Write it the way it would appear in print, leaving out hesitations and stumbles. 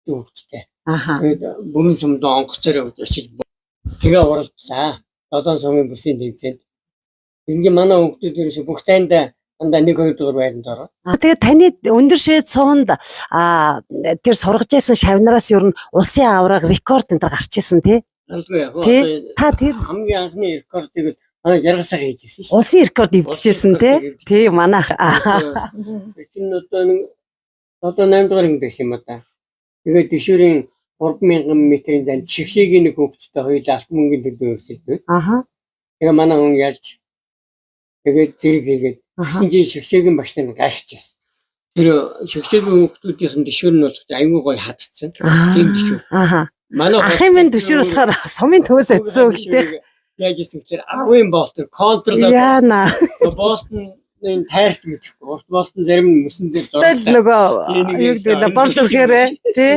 хүүхдтэй. Аха. Тэгээд бүрэн сумд онгоцоор очиж тэгээ уралдлаа. 7 сумын бүсийн тэмцээнд. Ингээ манай хүүхдүүд ерөөсө бүх зайнда дандаа 1 2 дугаар байранд ороо. Тэгээд таны өндөр шээд суунд тэр сургаж байсан шавнараас ер нь улсын авраг рекорд энэ гарч ирсэн тий. Алгүй яг та тэр хамгийн анхны рекордыг манай жаргасаа хийж ирсэн шүү. Улсын рекорд эвдчихсэн тий. Тий манайх. Энэ одоо 8 дугаар ингэ байсан юм да. Тэгээд дэшүүрийн 3000 м-ийн занд шигшээгийн нэг хүүхдтэй хоёулаа алт мөнгөний төлбөр өрсөлдөв. Аха. Тэгээ манай хүн ялж тэгээд зэрэг хийгээд тэгсэн чинь шигшээгийн багштай нэг гайхчихсан. Тэр шигшээгийн хүүхдүүдийн дэшүүр нь бол аюу гой хатцсан. Тийм дэшүүр. Аха. Манай ахын минь дэшүүр болохоор сумын төвөөс өтсөн үгтэй. Яаж ийсэн гэхээр 10 болтер контролоор яана. Бостон энэ тайрч мэдэхгүй. Бостон зарим нь мөсөн дээр зурдаг. Нөгөө юу гэдэг нь бор зүрхээрээ тий.